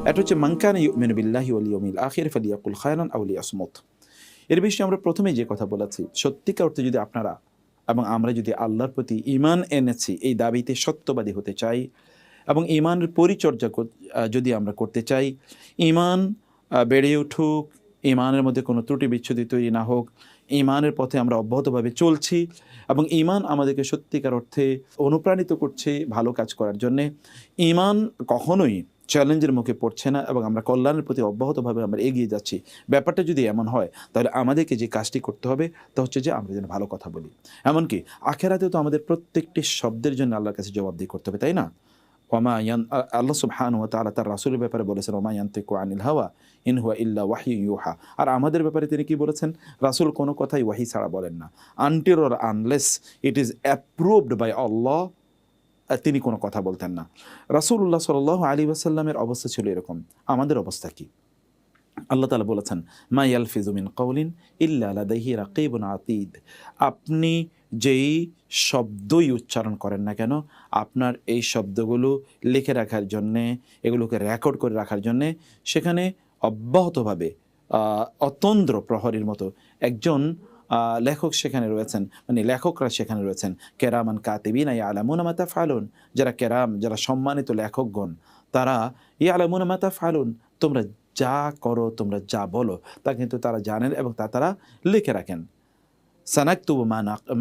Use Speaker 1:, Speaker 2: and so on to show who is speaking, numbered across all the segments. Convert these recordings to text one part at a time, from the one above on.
Speaker 1: এটা হচ্ছে মান কানা ইউমিনু বিল্লাহি ওয়াল ইয়াউমিল আখির ফালিয়াকুল খায়রান আও লিয়াসমুত। এর বিষয়ে আমরা প্রথমেই যে কথা বলেছি, সত্যিকার অর্থে যদি আপনারা এবং আমরা যদি আল্লাহর প্রতি ঈমান এনেছি এই দাবিতে সত্যবাদী হতে চাই এবং ঈমানের পরিচর্যা যদি আমরা করতে চাই, ঈমান বেড়ে উঠুক, ঈমানের মধ্যে কোনো ত্রুটি বিচ্ছুতি তৈরি না হোক, ঈমানের পথে আমরা অব্যাহতভাবে চলছি এবং ঈমান আমাদেরকে সত্যিকার অর্থে অনুপ্রাণিত করছে ভালো কাজ করার জন্যে, ঈমান কখনোই চ্যালেঞ্জের মুখে পড়ছে না এবং আমরা কল্যাণের প্রতি অব্যাহতভাবে আমরা এগিয়ে যাচ্ছি, ব্যাপারটা যদি এমন হয় তাহলে আমাদেরকে যে কাজটি করতে হবে তা হচ্ছে যে আমরা যেন ভালো কথা বলি। এমনকি আখেরাতেও তো আমাদের প্রত্যেকটি শব্দের জন্য আল্লাহর কাছে জবাবদিহি করতে হবে, তাই না? আল্লাহ সুবহানাহু ওয়া তাআলা তার রাসূলের ব্যাপারে বলেছেন, ওমা ইয়ানতিকু আনিল হাওয়া ইন হুয়া ইল্লা ওয়াহয়ুন ইউহা। আর আমাদের ব্যাপারে তিনি কি বলেছেন? রাসূল কোনো কথাই ওয়াহি ছাড়া বলেন না, until or unless it is approved by আল্লাহ, তিনি কোনো কথা বলতেন না। রাসূলুল্লাহ সাল্লাল্লাহু আলাইহি ওয়াসাল্লামের অবস্থা ছিল এরকম। আমাদের অবস্থা কি? আল্লাহ তাআলা বলেছেন, মা ইয়ালফিজু মিন কাওলিন ইল্লা লাদাইহি রাকিবুন আতীদ। আপনি যেই শব্দই উচ্চারণ করেন না কেন, আপনার এই শব্দগুলো লিখে রাখার জন্যে, এগুলোকে রেকর্ড করে রাখার জন্যে সেখানে অব্যাহতভাবে অতন্দ্র প্রহরীর মতো একজন লেখক সেখানে রয়েছেন, মানে লেখকরা সেখানে রয়েছেন। কেরামান কাতিবিনা ইয়ালামুনা মা তাফআলুন। যারা কেরাম, যারা সম্মানিত লেখকগণ, তারা ইয়ালামুনা মা তাফআলুন, তোমরা যা করো, তোমরা যা বলো তা কিন্তু তারা জানেন এবং তা তারা লিখে রাখেন। সানাকতুবু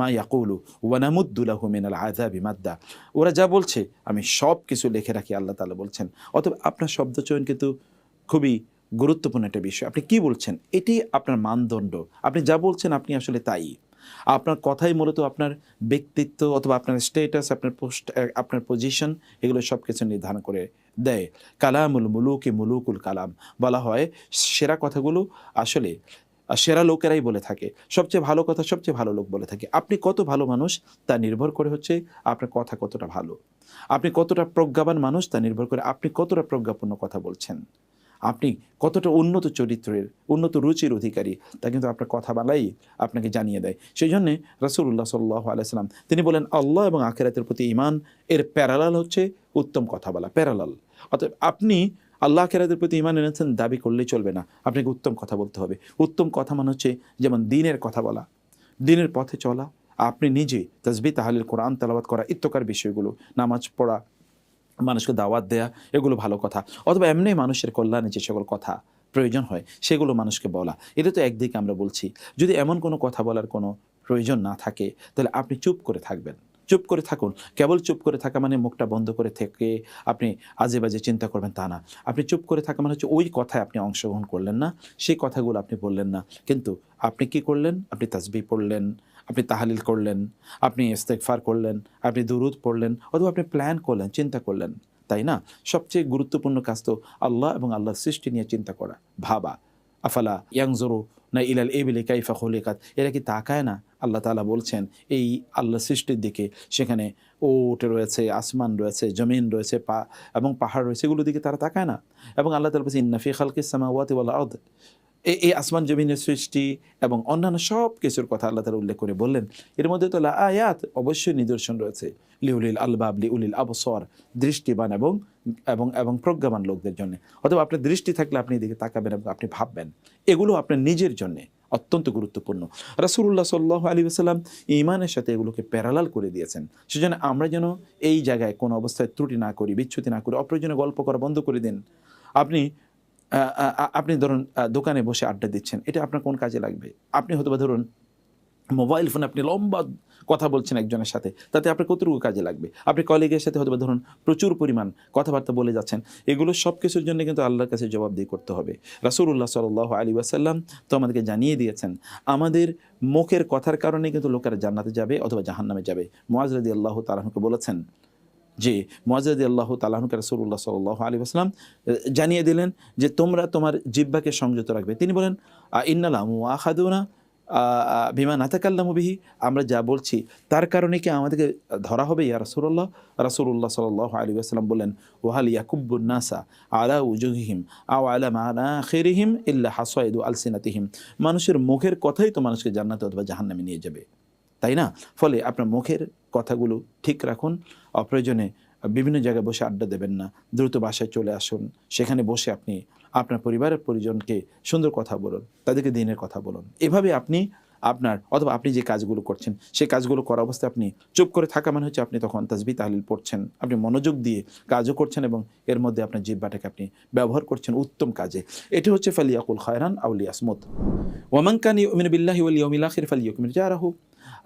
Speaker 1: মা ইয়াকুলু ওয়া নামুদ্দু লাহু মিনাল আযাবি মাদ্দা। ওরা যা বলছে আমি সব কিছু লিখে রাখি, আল্লাহ তাআলা বলছেন। অতএব আপনার শব্দচয়ন কিন্তু খুবই গুরুত্বপূর্ণ একটা বিষয়। আপনি কি বলছেন এটি আপনার মানদণ্ড। আপনি যা বলছেন আপনি আসলে তাই। আপনার কথাই মূলত আপনার ব্যক্তিত্ব অথবা আপনার স্ট্যাটাস, আপনার পোস্ট, আপনার পজিশন, এগুলো সব কিছু নির্ধারণ করে দেয়। কালামুল মুলুকি মুলুকুল কালাম বলা হয়, সেরা কথাগুলো আসলে সেরা লোকেরাই বলে থাকে। সবচেয়ে ভালো কথা সবচেয়ে ভালো লোক বলে থাকে। আপনি কত ভালো মানুষ তা নির্ভর করে হচ্ছে আপনার কথা কতটা ভালো। আপনি কতটা প্রজ্ঞাবান মানুষ তা নির্ভর করে আপনি কতটা প্রজ্ঞাপূর্ণ কথা বলছেন। আপনি কতটা উন্নত চরিত্রের, উন্নত রুচির অধিকারী তা কিন্তু আপনার কথা বলাই আপনাকে জানিয়ে দেয়। সেই জন্যে রাসূলুল্লাহ সাল্লাল্লাহু আলাইহি ওয়াসাল্লাম তিনি বলেন, আল্লাহ এবং আখিরাতের প্রতি ঈমান এর প্যারালাল হচ্ছে উত্তম কথা বলা, প্যারালাল। অতএব আপনি আল্লাহ আখিরাতের প্রতি ঈমান এনেছেন দাবি করলেই চলবে না, আপনাকে উত্তম কথা বলতে হবে। উত্তম কথা মানে হচ্ছে যেমন দ্বীনের কথা বলা, দ্বীনের পথে চলা, আপনি নিজে তাসবিহ তাহলিল কোরআন তেলাওয়াত করা, ইত্তকার বিষয়গুলো, নামাজ পড়া, মানুষকে দাওয়াত দেয়া, এগুলো ভালো কথা। অথবা এমনি মানুষের কল্যাণে যে সকল কথা প্রয়োজন হয় সেগুলো মানুষকে বলা। এটা তো একদিকে আমরা বলছি। যদি এমন কোনো কথা বলার কোনো প্রয়োজন না থাকে তাহলে আপনি চুপ করে থাকবেন, চুপ করে থাকুন। কেবল চুপ করে থাকা মানে মুখটা বন্ধ করে থেকে আপনি আজে বাজে চিন্তা করবেন তা না। আপনি চুপ করে থাকা মানে হচ্ছে ওই কথায় আপনি অংশগ্রহণ করলেন না, সেই কথাগুলো আপনি বললেন না, কিন্তু আপনি কি করলেন? আপনি তাসবিহ পড়লেন, আপনি তাহলিল করলেন, আপনি ইস্তেগফার করলেন, আপনি দুরূদ পড়লেন, অথবা আপনি প্ল্যান করলেন, চিন্তা করলেন, তাই না? সবচেয়ে গুরুত্বপূর্ণ কাজ তো আল্লাহ এবং আল্লাহর সৃষ্টি নিয়ে চিন্তা করা, ভাবা। আফালা ইয়ানজুরু না ইলাল ইবিলি কাইফা খুলিকাত। এরা কি তাকায় না? আল্লাহ তাআলা বলছেন এই আল্লাহর সৃষ্টির দিকে, সেখানে ওট রয়েছে, আসমান রয়েছে, জমিন রয়েছে, এবং পাহাড় রয়েছে, এগুলোর দিকে তারা তাকায় না? এবং আল্লাহ তাআলা বলছেন, ইন্না ফি খালকিস সামাওয়াতি ওয়াল আরদ। এই আসমান জমিনের সৃষ্টি এবং অন্যান্য সব কিছুর কথা আল্লাহ তাআলা উল্লেখ করে বললেন, এর মধ্যে তো আয়াত, অবশ্যই নিদর্শন রয়েছে, লিউলিল আলবাব লিউলিল আবসার, দৃষ্টিবান এবং এবং এবং প্রজ্ঞাবান লোকদের জন্য। অথবা আপনার দৃষ্টি থাকলে আপনি এদিকে তাকাবেন এবং আপনি ভাববেন, এগুলো আপনার নিজের জন্যে অত্যন্ত গুরুত্বপূর্ণ। রাসূলুল্লাহ সাল্লাল্লাহু আলাইহি ওয়াসাল্লাম ঈমানের সাথে এগুলোকে প্যারালাল করে দিয়েছেন। সেজন্য আমরা যেন এই জায়গায় কোনো অবস্থায় ত্রুটি না করি, বিচ্যুতি না করি, অপ্রয়োজনীয় গল্প করা বন্ধ করে দিন। আপনি আপনি ধরুন দোকানে বসে আড্ডা দিচ্ছেন, এটা আপনার কোন কাজে লাগবে? আপনি হয়তোবা ধরুন মোবাইল ফোনে আপনি লম্বা কথা বলছেন একজনের সাথে, তাতে আপনার কতটুকু কাজে লাগবে? আপনি কলিগের সাথে হয়তোবা ধরুন প্রচুর পরিমাণ কথাবার্তা বলে যাচ্ছেন, এগুলো সব কিছুর জন্য কিন্তু আল্লাহর কাছে জবাবদিহি করতে হবে। রাসূলুল্লাহ সাল্লাল্লাহু আলাইহি ওয়াসাল্লাম তো আমাদেরকে জানিয়ে দিয়েছেন, আমাদের মুখের কথার কারণে কিন্তু লোকেরা জান্নাতে যাবে অথবা জাহান্নামে যাবে। মুআয রাদিয়াল্লাহু তাআলা আনহুকে বলেছেন যে, মুআয রাদিয়াল্লাহু তাআলা আনহুকে রাসূলুল্লাহ সাল্লাল্লাহু আলাইহি ওয়াসাল্লাম জানিয়ে দিলেন যে তোমরা তোমার জিহ্বাকে সংযত রাখবে। তিনি বলেন, ইন্নালা মুআখাযুনা বিমা নাতাকাল্লামু বিহি। আমরা যা বলছি তার কারণে কি আমাদেরকে ধরা হবে ইয়া রাসূলুল্লাহ? রাসূলুল্লাহ সাল্লাল্লাহু আলাইহি ওয়াসাল্লাম বললেন, ওয়াহাল ইয়াকুব্বুন নাসা আলা উজুহিহিম আও আলা মানাখিরিহিম ইল্লা হাসাইদু আলসিনাতিহিম। মানুষের মুখের কথাই তো মানুষকে জান্নাতে অথবা জাহান্নামে নিয়ে যাবে, তাই না? ফলে আপনার মুখের কথাগুলো ঠিক রাখুন, অপ্রয়োজনে বিভিন্ন জায়গায় বসে আড্ডা দেবেন না, দ্রুত বাসায় চলে আসুন, সেখানে বসে আপনি আপনার পরিবারের পরিজনকে সুন্দর কথা বলুন, তাদেরকে দিনের কথা বলুন। এভাবে আপনি আপনার অথবা আপনি যে কাজগুলো করছেন সেই কাজগুলো করা অবস্থায় আপনি চুপ করে থাকা মানে হচ্ছে আপনি তখন তাসবিহ তাহলিল পড়ছেন, আপনি মনোযোগ দিয়ে কাজও করছেন এবং এর মধ্যে আপনার জিহ্বাটাকে আপনি ব্যবহার করছেন উত্তম কাজে। এটি হচ্ছে ফালিয়াকুল খায়রান আও লিয়াসমুত। ওয়া মান কানা ইউমিনু বিল্লাহি ওয়াল ইয়াউমিল আখির ফালইউকরিম জারাহু।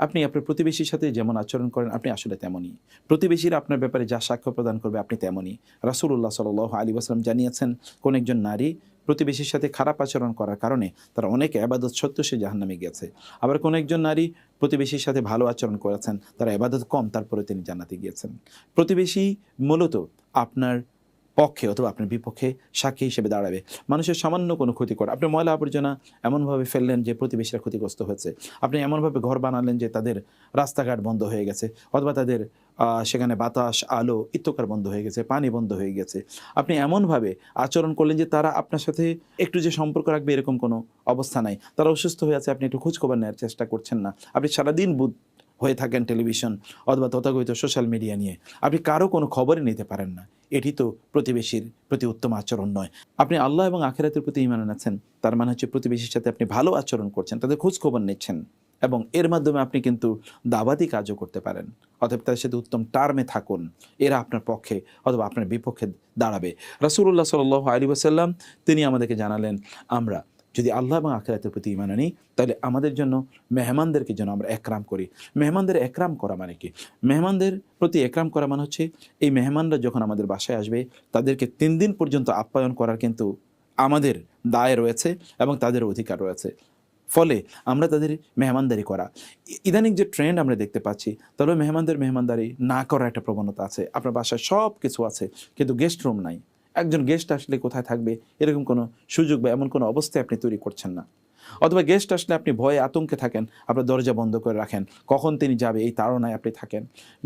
Speaker 1: আপনি আপনার প্রতিবেশীর সাথে যেমন আচরণ করেন আপনি আসলে তেমনই, প্রতিবেশীরা আপনার ব্যাপারে যা সাক্ষ্য প্রদান করবে আপনি তেমনই। রাসূলুল্লাহ সাল্লাল্লাহু আলাইহি ওয়াসাল্লাম জানিয়েছেন, কোন একজন নারী প্রতিবেশীর সাথে খারাপ আচরণ করার কারণে তার অনেক ইবাদত সত্ত্বেও সে জাহান্নামে গেছে। আবার কোন একজন নারী প্রতিবেশীর সাথে ভালো আচরণ করেছেন, তার ইবাদত কম, তারপরে তিনি জান্নাতে গিয়েছেন। প্রতিবেশী মূলত আপনার পক্ষে অথবা আপনার বিপক্ষে সাক্ষী হিসেবে দাঁড়াবে। মানুষের সামান্য কোনো ক্ষতি করে, আপনি ময়লা আবর্জনা এমনভাবে ফেললেন যে প্রতিবেশীরা ক্ষতিগ্রস্ত হয়েছে, আপনি এমনভাবে ঘর বানালেন যে তাদের রাস্তাঘাট বন্ধ হয়ে গেছে, অথবা তাদের সেখানে বাতাস আলো ইত্তকার বন্ধ হয়ে গেছে, পানি বন্ধ হয়ে গেছে, আপনি এমনভাবে আচরণ করলেন যে তারা আপনার সাথে একটু যে সম্পর্ক রাখবে এরকম কোনো অবস্থা নাই, তারা অসুস্থ হয়ে আছে, আপনি একটু খোঁজখবর নেওয়ার চেষ্টা করছেন না, আপনি সারাদিন হয়ে থাকেন টেলিভিশন অথবা তথাকথিত সোশ্যাল মিডিয়া নিয়ে, আপনি কারো কোনো খবরই নিতে পারেন না। এটি তো প্রতিবেশীর প্রতি উত্তম আচরণ নয়। আপনি আল্লাহ এবং আখিরাতের প্রতি ঈমান আনছেন, তার মানে হচ্ছে প্রতিবেশীর সাথে আপনি ভালো আচরণ করছেন, তাদের খোঁজ খবর নিচ্ছেন এবং এর মাধ্যমে আপনি কিন্তু দাওয়াতি কাজও করতে পারেন। অতএব তাদের সাথে উত্তম টার্মে থাকুন, এরা আপনার পক্ষে অথবা আপনার বিপক্ষে দাঁড়াবে। রাসূলুল্লাহ সাল্লাল্লাহু আলাইহি ওয়াসাল্লাম তিনি আমাদেরকে জানালেন, আমরা যদি আল্লাহ এবং আখিরাতের প্রতি ঈমান আনি তাহলে আমাদের জন্য মেহমানদেরকে যেন আমরা একরাম করি। মেহমানদের একরাম করা মানে কি? মেহমানদের প্রতি একরাম করা মানে হচ্ছে এই মেহমানরা যখন আমাদের বাসায় আসবে তাদেরকে 3 দিন পর্যন্ত আপ্যায়ন করার কিন্তু আমাদের দায় রয়েছে এবং তাদের অধিকার রয়েছে। ফলে আমরা তাদের মেহমানদারি করা, ইদানিং যে ট্রেন্ড আমরা দেখতে পাচ্ছি তাহলে মেহমানদারি না করার একটা প্রবণতা আছে। আপনার বাসায় সব কিছু আছে কিন্তু গেস্ট রুম নাই, একজন গেস্ট আসলে কোথায় থাকবে এরকম কোনো সুযোগ বা এমন কোনো অবস্থায় আপনি তৈরি করছেন না। অথবা গেস্ট আসলে আপনি ভয়ে আতঙ্কে থাকেন, আপনার দরজা বন্ধ করে রাখেন, কখন তিনি যাবে এই তাড়নায় আপনি থাকেন।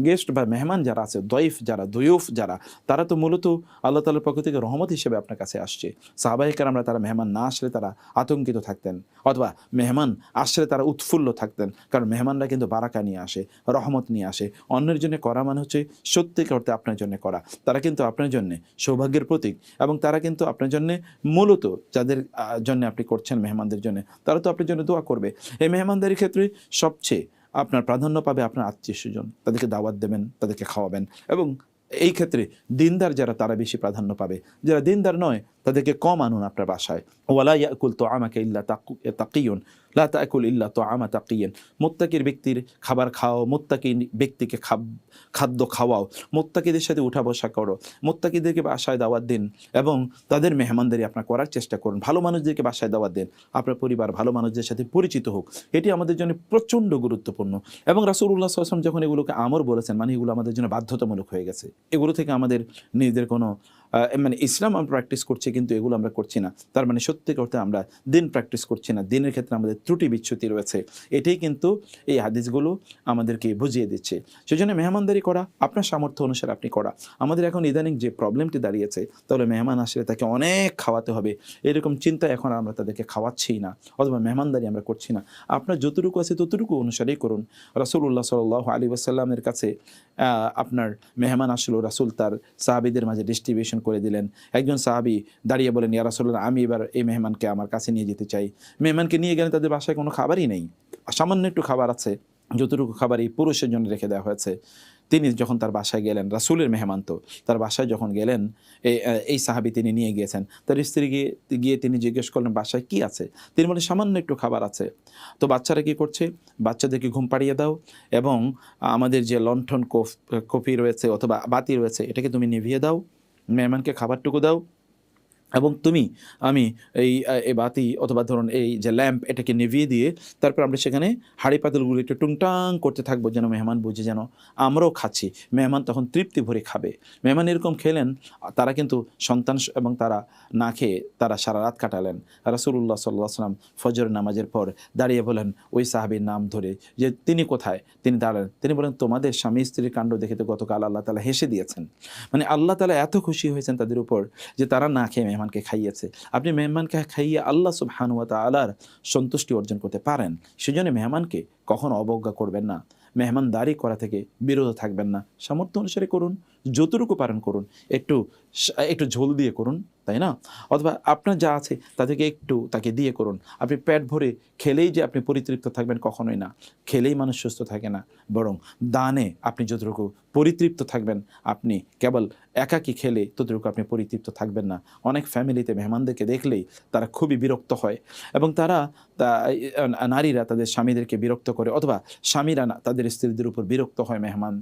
Speaker 1: গেস্ট বা মেহমান যারা আছে, দয়ুফ যারা, তারা তো মূলত আল্লাহ তাআলার পক্ষ থেকে রহমত হিসেবে আপনার কাছে আসছে। সাহাবায়ে কেরামরা তারা মেহমান না আসলে তারা আতঙ্কিত থাকতেন, অথবা মেহমান আসলে তারা উৎফুল্ল থাকতেন, কারণ মেহমানরা কিন্তু বারাকা নিয়ে আসে, রহমত নিয়ে আসে। অন্যের জন্য করা মানে হচ্ছে সত্যিকার অর্থে আপনার জন্য করা। তারা কিন্তু আপনার জন্য সৌভাগ্যের প্রতীক এবং তারা কিন্তু আপনার জন্য মূলত যাদের জন্য আপনি করছেন মেহমানদের জন্য, তারা তো আপনার জন্য দোয়া করবে। এই মেহমানদারির ক্ষেত্রে সবচেয়ে আপনার প্রাধান্য পাবে আপনার আত্মীয়স্বজন, তাদেরকে দাওয়াত দেবেন, তাদেরকে খাওয়াবেন এবং এই ক্ষেত্রে দিনদার যারা তারা বেশি প্রাধান্য পাবে, যারা দিনদার নয় তাদেরকে কম আনুন আপনার বাসায়। ওয়ালা ইয়াকুল তুআমাকা ইল্লা তাকিয়ুন লা তাকুল ইল্লা তুআমা তাকিয়িন। মুত্তাকির ব্যক্তির খাবার খাও, মুত্তাকি ব্যক্তিকে খাদ্য খাওয়াও, মুত্তাকিদের সাথে উঠা বসা করো, মুত্তাকিদেরকে বাসায় দাওয়াত দিন এবং তাদের মেহমানদারি আপনার করার চেষ্টা করুন। ভালো মানুষদেরকে বাসায় দাওয়াত দেন, আপনার পরিবার ভালো মানুষদের সাথে পরিচিত হোক, এটি আমাদের জন্য প্রচণ্ড গুরুত্বপূর্ণ। এবং রাসূলুল্লাহ সাল্লাল্লাহু আলাইহি ওয়াসাল্লাম যখন এগুলোকে আমর বলেছেন মানে এগুলো আমাদের জন্য বাধ্যতামূলক হয়ে গেছে। এগুলো থেকে আমাদের নিজেদের কোনো মানে ইসলাম আমরা প্র্যাকটিস করছি কিন্তু এগুলো আমরা করছি না, তার মানে সত্যিকার অর্থে আমরা দিন প্র্যাকটিস করছি না, দিনের ক্ষেত্রে আমাদের ত্রুটি বিচ্যুতি রয়েছে। এটাই কিন্তু এই হাদিসগুলো আমাদেরকে বুঝিয়ে দিচ্ছে। সেজন্য মেহমানদারি করা আপনার সামর্থ্য অনুসারে আপনি করা। আমাদের এখন ইদানিং যে প্রবলেমটি দাঁড়িয়েছে তাহলে মেহমান আসলে তাকে অনেক খাওয়াতে হবে এরকম চিন্তা এখন আমরা তাদেরকে খাওয়াচ্ছি না অথবা মেহমানদারি আমরা করছি না। আপনার যতটুকু আছে ততটুকু অনুসারেই করুন। রাসূলুল্লাহ সাল্লাল্লাহু আলাইহি ওয়াসাল্লামের কাছে আপনার মেহমান আসলো, রাসূল তার সাহাবীদের মাঝে ডিস্ট্রিবিউশন করে দিলেন। একজন সাহাবী দাঁড়িয়ে বলেন, ইয়া রাসূলুল্লাহ, আমি এবার এই মেহমানকে আমার কাছে নিয়ে যেতে চাই। মেহমানকে নিয়ে গেলেন, তাদের বাসায় কোনো খাবারই নেই, সামান্য একটু খাবার আছে, যতটুকু খাবার এই পুরুষের জন্য রেখে দেওয়া হয়েছে। তিনি যখন তার বাসায় গেলেন, রাসূলের মেহমান তো, তার বাসায় যখন গেলেন এই সাহাবী তিনি নিয়ে গিয়েছেন, তার স্ত্রী গিয়ে তিনি জিজ্ঞেস করলেন বাসায় কি আছে। তিনি বলেন সামান্য একটু খাবার আছে। তো বাচ্চারা কি করছে, বাচ্চাদেরকে ঘুম পাড়িয়ে দাও এবং আমাদের যে লণ্ঠন কফি রয়েছে অথবা বাতি রয়েছে এটাকে তুমি নিভিয়ে দাও, মেহমানকে খাবারটুকু দাও এবং আমি এই বাতি অথবা ধরুন এই যে ল্যাম্প এটাকে নিভিয়ে দিয়ে তারপর আমরা সেখানে হাঁড়ি পাতিলগুলো একটু টুংটাং করতে থাকবো যেন মেহমান বুঝে যেন আমরাও খাচ্ছি। মেহমান তখন তৃপ্তি ভরে খাবে। মেহমান এরকম খেলেন, তারা কিন্তু সন্তান এবং তারা না খেয়ে তারা সারা রাত কাটালেন। রাসূলুল্লাহ সাল্লাল্লাহু আলাইহি ওয়াসাল্লাম ফজর নামাজের পর দাঁড়িয়ে বলেন ওই সাহাবীর নাম ধরে যে তিনি কোথায়, তিনি দাঁড়ালেন, তিনি বলেন তোমাদের স্বামী স্ত্রীর কাণ্ড দেখে তো গতকাল আল্লাহ তাআলা হেসে দিয়েছেন। মানে আল্লাহ তাআলা এত খুশি হয়েছেন তাদের উপর যে তারা না খেয়ে মেহমানকে খাইয়েছে। আপনি মেহমানকে খাইয়ে আল্লাহ সুবহানাহু ওয়া তাআলার সন্তুষ্টি অর্জন করতে পারেন। সেজন্য মেহমানকে কখনো অবজ্ঞা করবেন না। মেহমানদারি করা থেকে বিরত থাকবেন না। সামর্থ্য অনুসারে করুন, যতটুকু পারেন করুন, একটু একটু ঝোল দিয়ে করুন, তাই না? অথবা আপনার যা আছে তা থেকে একটু তাকে দিয়ে করুন। আপনি পেট ভরে খেলেই যে আপনি পরিতৃপ্ত থাকবেন কখনোই না। খেলেই মানুষ সুস্থ থাকে না, বরং দানে আপনি যতটুকু পরিতৃপ্ত থাকবেন, আপনি কেবল একাকী খেলে ততটুকু আপনি পরিতৃপ্ত থাকবেন না। অনেক ফ্যামিলিতে মেহমানদেরকে দেখলেই তারা খুবই বিরক্ত হয় এবং তারা নারীরা তাদের স্বামীদেরকে বিরক্ত করে, অথবা স্বামীরা তাদের স্ত্রীদের উপর বিরক্ত হয় মেহমান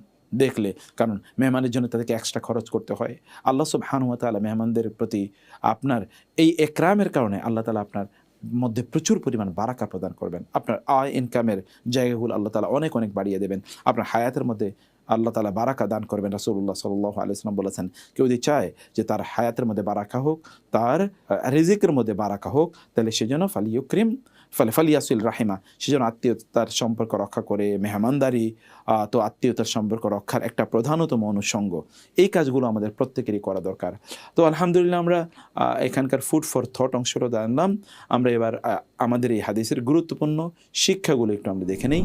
Speaker 1: দেখলে, কারণ মেহমানের জন্য তাদেরকে এক্সট্রা খরচ করতে হয়। আল্লাহ সুবহানাহু ওয়া তাআলা মেহমানদের প্রতি আপনার এই একরামের কারণে আল্লাহ তাআলা আপনার মধ্যে প্রচুর পরিমাণ বারাকা প্রদান করবেন। আপনার আয় ইনকামের জায়গাগুলো আল্লাহ তাআলা অনেক অনেক বাড়িয়ে দেবেন। আপনার হায়াতের মধ্যে আল্লাহ তাআলা বারাকা দান করবেন। রাসূলুল্লাহ সাল্লাল্লাহু আলাইহি ওয়াসাল্লাম বলেছেন, কেউ যদি চায় যে তার হায়াতের মধ্যে বারাকা হোক, তার রিজিকের মধ্যে বারাকা হোক, তাহলে সেজন্য ফালিয়াসিল রাহিমা, সেজন্য আত্মীয়তার সম্পর্ক রক্ষা করে। মেহমানদারি তো আত্মীয়তার সম্পর্ক রক্ষার একটা প্রধানতম অনুষঙ্গ। এই কাজগুলো আমাদের প্রত্যেকেরই করা দরকার। তো আলহামদুলিল্লাহ, আমরা এখানকার ফুড ফর থট অংশটা জানলাম। আমরা এবার আমাদের এই হাদিসের গুরুত্বপূর্ণ শিক্ষাগুলো একটু আমরা দেখে নেই।